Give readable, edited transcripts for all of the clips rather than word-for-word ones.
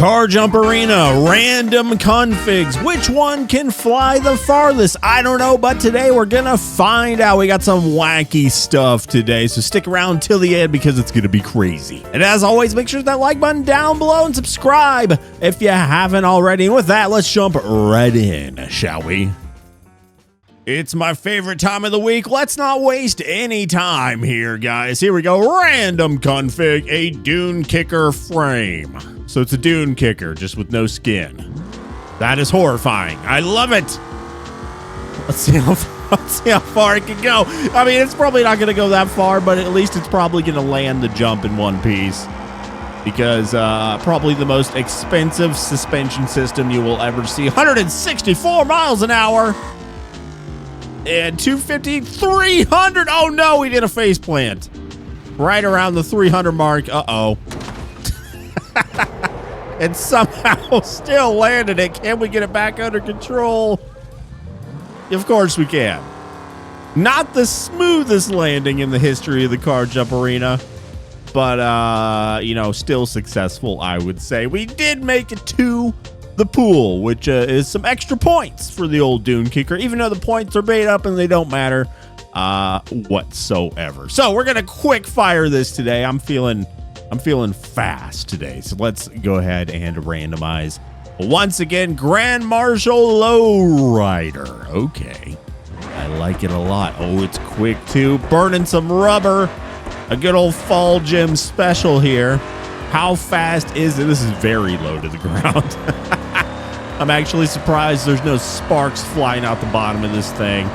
Car Jump Arena, random configs. Which one can fly the farthest? I don't know, but today we're gonna find out. We got some wacky stuff today, so stick around till the end because it's gonna be crazy. And as always, make sure to hit that like button down below and subscribe if you haven't already. And with that, let's jump right in, shall we? It's my favorite time of the week. Let's not waste any time here, guys. Here we go. Random config, a Dune kicker frame. So it's a Dune kicker, just with no skin. That is horrifying. I love it. Let's see how far it can go. I mean, it's probably not going to go that far, but at least it's probably going to land the jump in one piece. Because probably the most expensive suspension system you will ever see. 164 miles an hour. And 250, 300. Oh no, we did a face plant. Right around the 300 mark. Uh-oh. And somehow still landed it. Can we get it back under control? Of course we can. Not the smoothest landing in the history of the Car Jump Arena. But, you know, still successful, I would say. We did make it to the pool, which is some extra points for the old Dune kicker, even though the points are made up and they don't matter whatsoever. So we're gonna quick fire this today. I'm feeling fast today, so let's go ahead and randomize once again. Grand Marshal Lowrider. Okay, I like it a lot. Oh, it's quick too, burning some rubber. A good old fall gym special here. How fast is it? This is very low to the ground. I'm actually surprised there's no sparks flying out the bottom of this thing.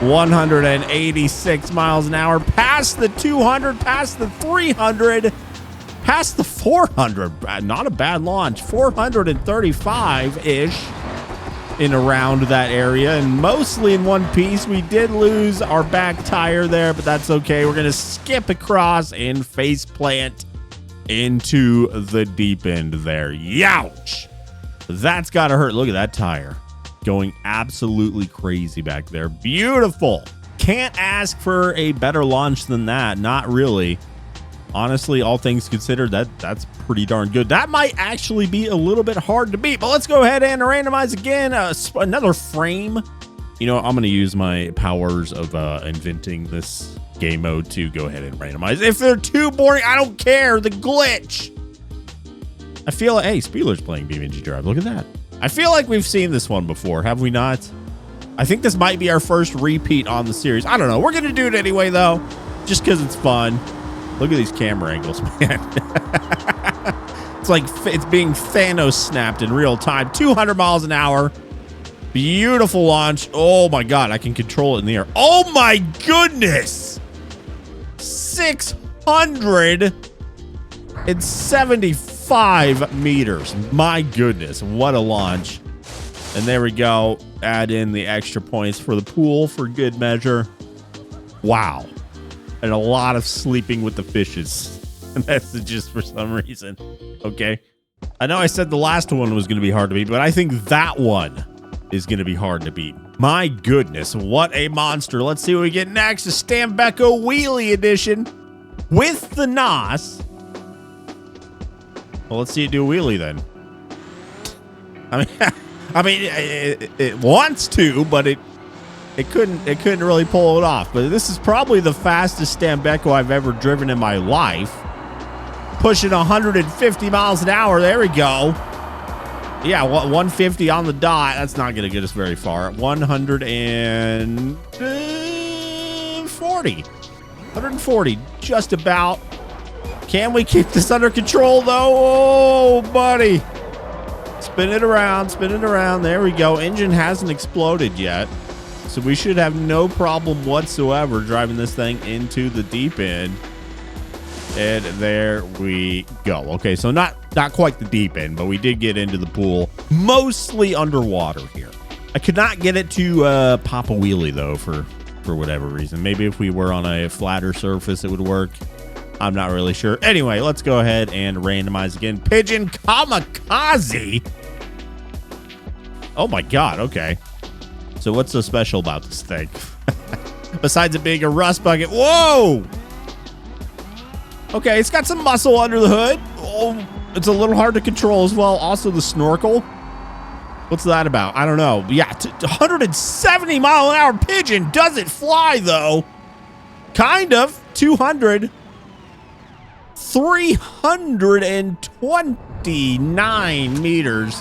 186 miles an hour, past the 200, past the 300, past the 400. Not a bad launch. 435-ish in around that area, and mostly in one piece. We did lose our back tire there, but that's okay. We're going to skip across and face plant into the deep end there. Youch! That's gotta hurt. Look at that tire going absolutely crazy back there. Beautiful. Can't ask for a better launch than that. Not really. Honestly, all things considered, that's pretty darn good. That might actually be a little bit hard to beat, but let's go ahead and randomize again. Another frame. You know, I'm going to use my powers of inventing this game mode to go ahead and randomize. If they're too boring, I don't care. The glitch. I feel like, hey, Spieler's playing beamng.drive. Look at that. I feel like we've seen this one before. Have we not? I think this might be our first repeat on the series. I don't know. We're going to do it anyway, though, just because it's fun. Look at these camera angles, man. It's like it's being Thanos snapped in real time. 200 miles an hour. Beautiful launch. Oh, my God. I can control it in the air. Oh, my goodness. 675 meters. My goodness, what a launch. And there we go. Add in the extra points for the pool for good measure. Wow. And a lot of sleeping with the fishes. Messages for some reason. Okay. I know I said the last one was going to be hard to beat, but I think that one is going to be hard to beat. My goodness, what a monster. Let's see what we get next. A Stambecco Wheelie Edition with the NOS. Well, let's see it do a wheelie then. I mean, it wants to, but it couldn't really pull it off. But this is probably the fastest Stambecco I've ever driven in my life. Pushing 150 miles an hour. There we go. Yeah, 150 on the dot. That's not going to get us very far. 140, just about. Can we keep this under control, though? Oh, buddy. Spin it around, spin it around. There we go. Engine hasn't exploded yet, so we should have no problem whatsoever driving this thing into the deep end. And there we go. Okay, so not quite the deep end, but we did get into the pool, mostly underwater here. I could not get it to pop a wheelie, though, for whatever reason. Maybe if we were on a flatter surface, it would work. I'm not really sure. Anyway, let's go ahead and randomize again. Pigeon Kamikaze. Oh, my God. Okay. So what's so special about this thing? Besides it being a rust bucket. Whoa! Okay, it's got some muscle under the hood. Oh, It's a little hard to control as well. Also, the snorkel. What's that about? I don't know. Yeah, 170 mile an hour Pigeon doesn't fly, though. Kind of. 200. 329 meters.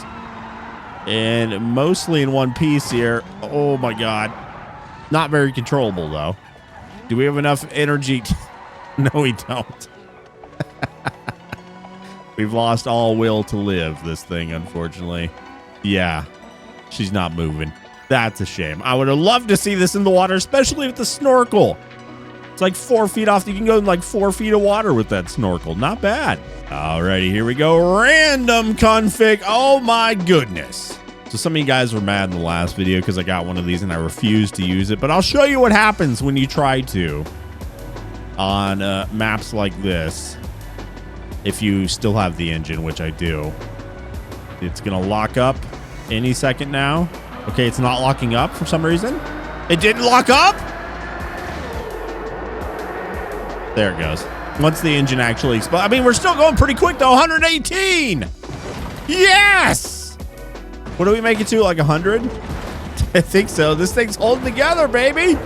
And mostly in one piece here. Oh, my God. Not very controllable, though. Do we have enough energy? No, we don't. We've lost all will to live, this thing, unfortunately. Yeah, she's not moving. That's a shame. I would have loved to see this in the water, especially with the snorkel. It's like 4 feet off. You can go in like 4 feet of water with that snorkel. Not bad. Alrighty, here we go. Random config. Oh my goodness. So some of you guys were mad in the last video because I got one of these and I refused to use it. But I'll show you what happens when you try to on maps like this. If you still have the engine, which I do. It's going to lock up any second now. Okay, it's not locking up for some reason. It didn't lock up? There it goes. Once the engine actually explodes. I mean, we're still going pretty quick, though. 118! Yes! What do we make it to, like 100? I think so. This thing's holding together, baby!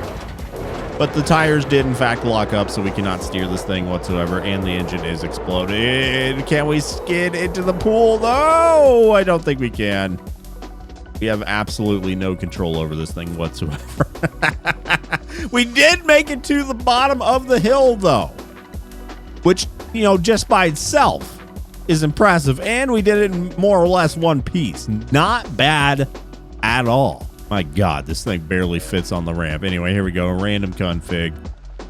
But the tires did, in fact, lock up, so we cannot steer this thing whatsoever, and the engine is exploded. Can we skid into the pool? No, I don't think we can. We have absolutely no control over this thing whatsoever. We did make it to the bottom of the hill, though, which, you know, just by itself is impressive, and we did it in more or less one piece. Not bad at all. My God, this thing barely fits on the ramp. Anyway, here we go. Random config.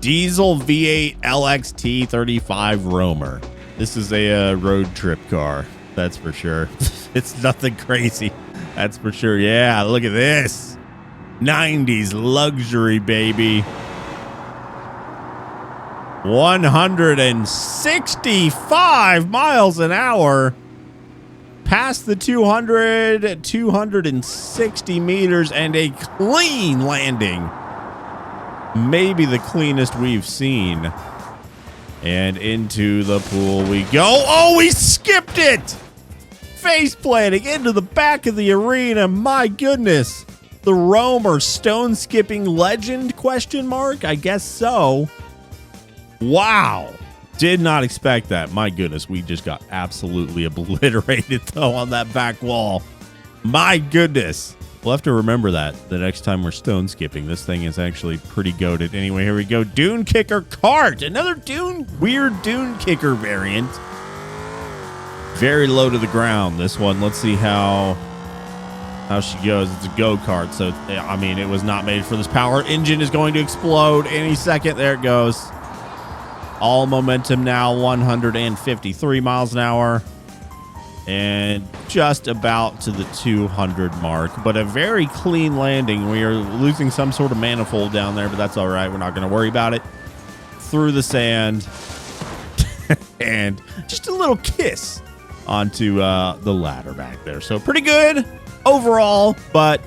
Diesel V8 LXT 35 Roamer. This is a road trip car. That's for sure. It's nothing crazy. That's for sure. Yeah, look at this. 90s luxury, baby. 165 miles an hour. Past the 260 meters and a clean landing. Maybe the cleanest we've seen. And into the pool we go. Oh, we skipped it! Face planting into the back of the arena. My goodness. The Roamer stone skipping legend, question mark? I guess so. Wow. Did not expect that. My goodness, we just got absolutely obliterated, though, on that back wall. My goodness. We'll have to remember that the next time we're stone skipping. This thing is actually pretty goated. Anyway, here we go. Dune Kicker Kart. Another weird Dune Kicker variant. Very low to the ground, this one. Let's see how she goes. It's a go-kart, so, I mean, it was not made for this power. Engine is going to explode any second. There it goes. All momentum now, 153 miles an hour. And just about to the 200 mark. But a very clean landing. We are losing some sort of manifold down there, but that's all right. We're not going to worry about it. Through the sand. And just a little kiss onto the ladder back there. So pretty good overall, but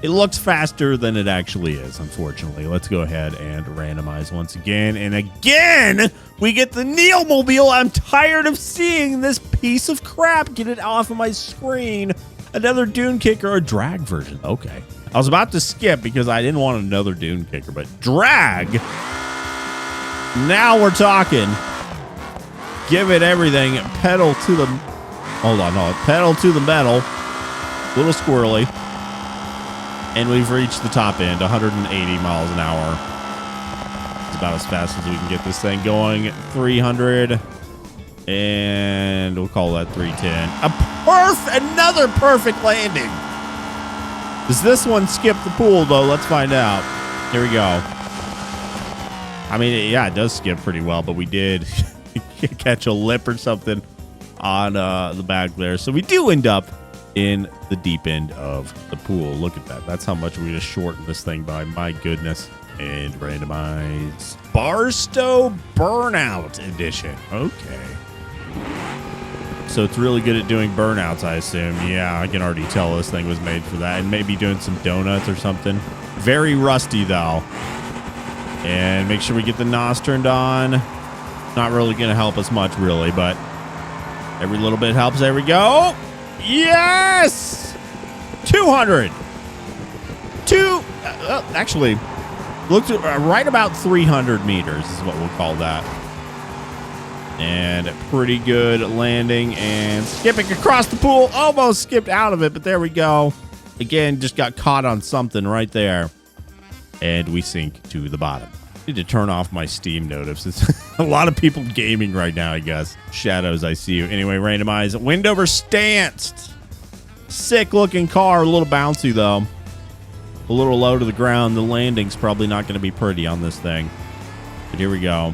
it looks faster than it actually is, unfortunately. Let's go ahead and randomize once again. And again, we get the Neilogical. I'm tired of seeing this piece of crap. Get it off of my screen. Another Dune Kicker, a drag version. Okay. I was about to skip because I didn't want another Dune Kicker, but drag. Now we're talking. Give it everything. Pedal to the... Hold on. Pedal to the metal. A little squirrely. And we've reached the top end, 180 miles an hour. It's about as fast as we can get this thing going. 300. And we'll call that 310. Another perfect landing. Does this one skip the pool, though? Let's find out. Here we go. I mean, yeah, it does skip pretty well, but we did catch a lip or something on the back there. So we do end up in the deep end of the pool. Look at that. That's how much we just shortened this thing by. My goodness. And randomize. Barstow Burnout Edition. Okay. So it's really good at doing burnouts, I assume. Yeah, I can already tell this thing was made for that. And maybe doing some donuts or something. Very rusty, though. And make sure we get the NOS turned on. Not really going to help us much, really, but Every little bit helps. There we go. Yes! 200. Actually, looks right about 300 meters is what we'll call that. And a pretty good landing and skipping across the pool. Almost skipped out of it, but there we go. Again, just got caught on something right there. And we sink to the bottom. Need to turn off my Steam notice. It's a lot of people gaming right now, I guess. Shadows, I see you. Anyway, randomize. Windover stanced. Sick looking car. A little bouncy, though. A little low to the ground. The landing's probably not going to be pretty on this thing. But here we go.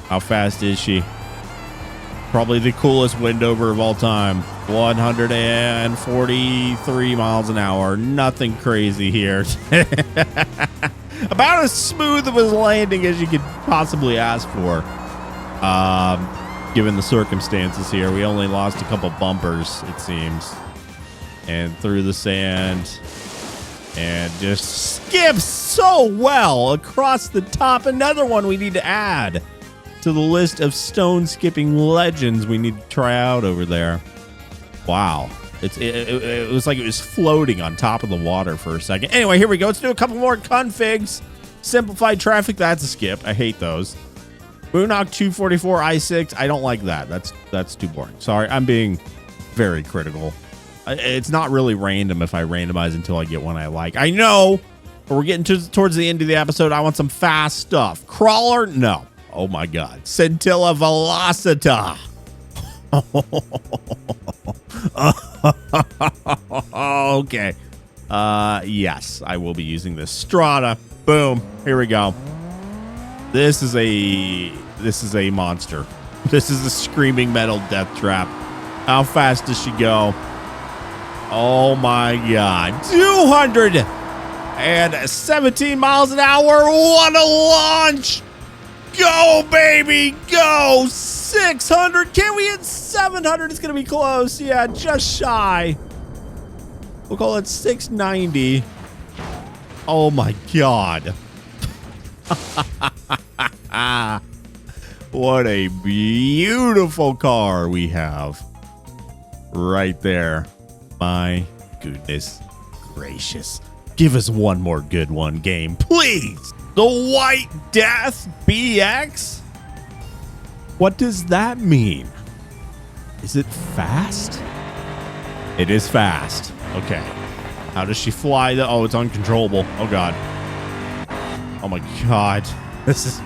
How fast is she? Probably the coolest Windover of all time. 143 miles an hour. Nothing crazy here. About as smooth of a landing as you could possibly ask for. Given the circumstances here. We only lost a couple bumpers, it seems. And through the sand. And just skips so well across the top. Another one we need to add to the list of stone skipping legends we need to try out over there. Wow. It was like it was floating on top of the water for a second. Anyway, here we go. Let's do a couple more configs. Simplified traffic. That's a skip. I hate those. Boondock 244 I6. I don't like that. That's too boring. Sorry. I'm being very critical. It's not really random if I randomize until I get one I like. I know, but we're getting towards the end of the episode. I want some fast stuff. Crawler? No. Oh my God. Scintilla Velocita. Okay. Yes, I will be using this. Strata. Boom. Here we go. This is a monster. This is a screaming metal death trap. How fast does she go? Oh my God. 217 miles an hour. What a launch. Go, baby, go. 600. Can we hit 700? It's going to be close. Yeah, just shy. We'll call it 690. Oh, my God. What a beautiful car we have right there. My goodness gracious. Give us one more good one, game, please. The White Death BX? What does that mean? Is it fast? It is fast. Okay. How does she fly? Oh, it's uncontrollable. Oh, God. Oh, my God. This is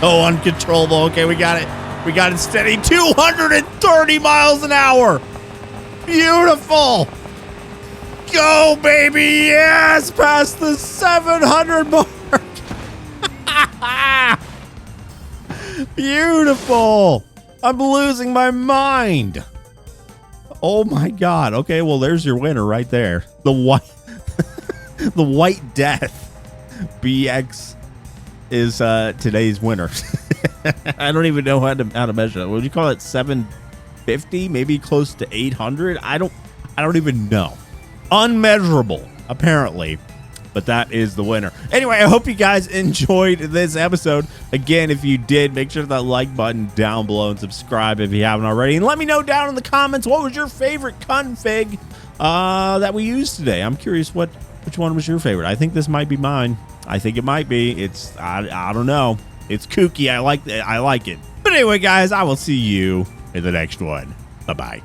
so uncontrollable. Okay, we got it. We got it steady. 230 miles an hour. Beautiful. Go, baby. Yes, past the 700 mark. Beautiful. I'm losing my mind. Oh my God. Okay, well, there's your winner right there. The White Death BX is today's winner. I don't even know how to measure that. What would you call it? 750? Maybe close to 800? I don't even know. Unmeasurable, apparently. But that is the winner. Anyway, I hope you guys enjoyed this episode. Again, if you did, make sure that like button down below and subscribe if you haven't already. And let me know down in the comments, what was your favorite config that we used today? I'm curious which one was your favorite. I think this might be mine. I think it might be. I don't know. It's kooky. I like it. But anyway, guys, I will see you in the next one. Bye-bye.